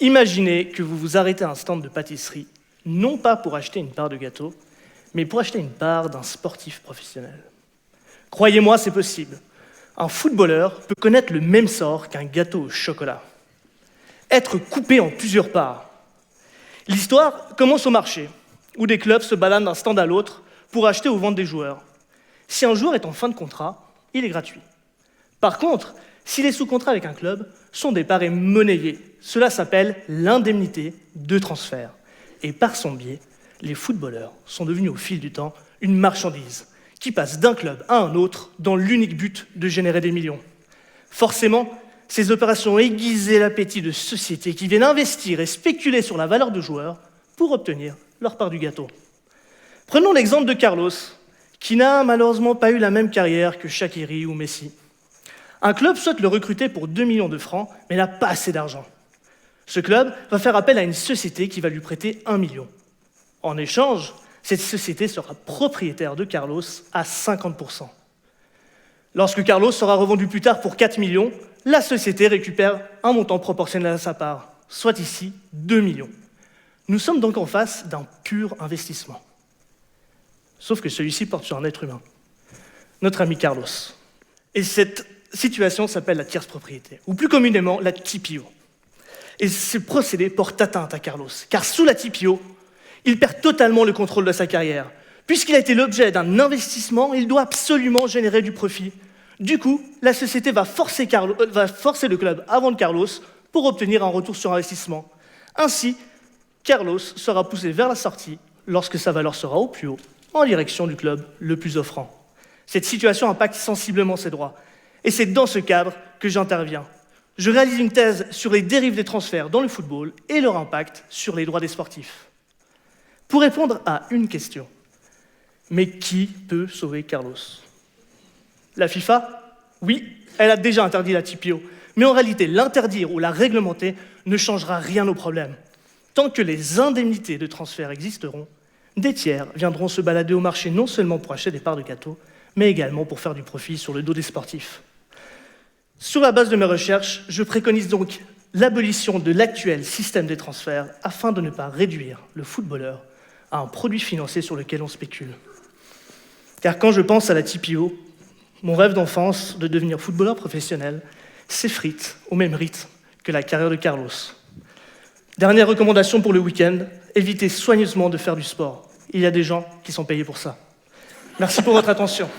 Imaginez que vous vous arrêtez à un stand de pâtisserie, non pas pour acheter une part de gâteau, mais pour acheter une part d'un sportif professionnel. Croyez-moi, c'est possible. Un footballeur peut connaître le même sort qu'un gâteau au chocolat. Être coupé en plusieurs parts. L'histoire commence au marché, où des clubs se baladent d'un stand à l'autre pour acheter ou vendre des joueurs. Si un joueur est en fin de contrat, il est gratuit. Par contre, s'il est sous contrat avec un club, son départ est monnayé. Cela s'appelle l'indemnité de transfert. Et par son biais, les footballeurs sont devenus au fil du temps une marchandise qui passe d'un club à un autre dans l'unique but de générer des millions. Forcément, ces opérations ont aiguisé l'appétit de sociétés qui viennent investir et spéculer sur la valeur de joueurs pour obtenir leur part du gâteau. Prenons l'exemple de Carlos, qui n'a malheureusement pas eu la même carrière que Shaqiri ou Messi. Un club souhaite le recruter pour 2 millions de francs, mais n'a pas assez d'argent. Ce club va faire appel à une société qui va lui prêter 1 million. En échange, cette société sera propriétaire de Carlos à 50%. Lorsque Carlos sera revendu plus tard pour 4 millions, la société récupère un montant proportionnel à sa part, soit ici 2 millions. Nous sommes donc en face d'un pur investissement. Sauf que celui-ci porte sur un être humain, notre ami Carlos. Et cette situation s'appelle la tierce propriété, ou plus communément la TPO. Et ce procédé porte atteinte à Carlos, car sous la TPO, il perd totalement le contrôle de sa carrière. Puisqu'il a été l'objet d'un investissement, il doit absolument générer du profit. Du coup, la société va forcer le club à vendre Carlos pour obtenir un retour sur investissement. Ainsi, Carlos sera poussé vers la sortie lorsque sa valeur sera au plus haut, en direction du club le plus offrant. Cette situation impacte sensiblement ses droits. Et c'est dans ce cadre que j'interviens. Je réalise une thèse sur les dérives des transferts dans le football et leur impact sur les droits des sportifs. Pour répondre à une question, mais qui peut sauver Carlos? La FIFA? Oui, elle a déjà interdit la TPO, mais en réalité, l'interdire ou la réglementer ne changera rien au problème. Tant que les indemnités de transfert existeront, des tiers viendront se balader au marché non seulement pour acheter des parts de gâteau, mais également pour faire du profit sur le dos des sportifs. Sur la base de mes recherches, je préconise donc l'abolition de l'actuel système des transferts afin de ne pas réduire le footballeur à un produit financier sur lequel on spécule. Car quand je pense à la TPO, mon rêve d'enfance de devenir footballeur professionnel s'effrite au même rythme que la carrière de Carlos. Dernière recommandation pour le week-end, évitez soigneusement de faire du sport. Il y a des gens qui sont payés pour ça. Merci pour votre attention.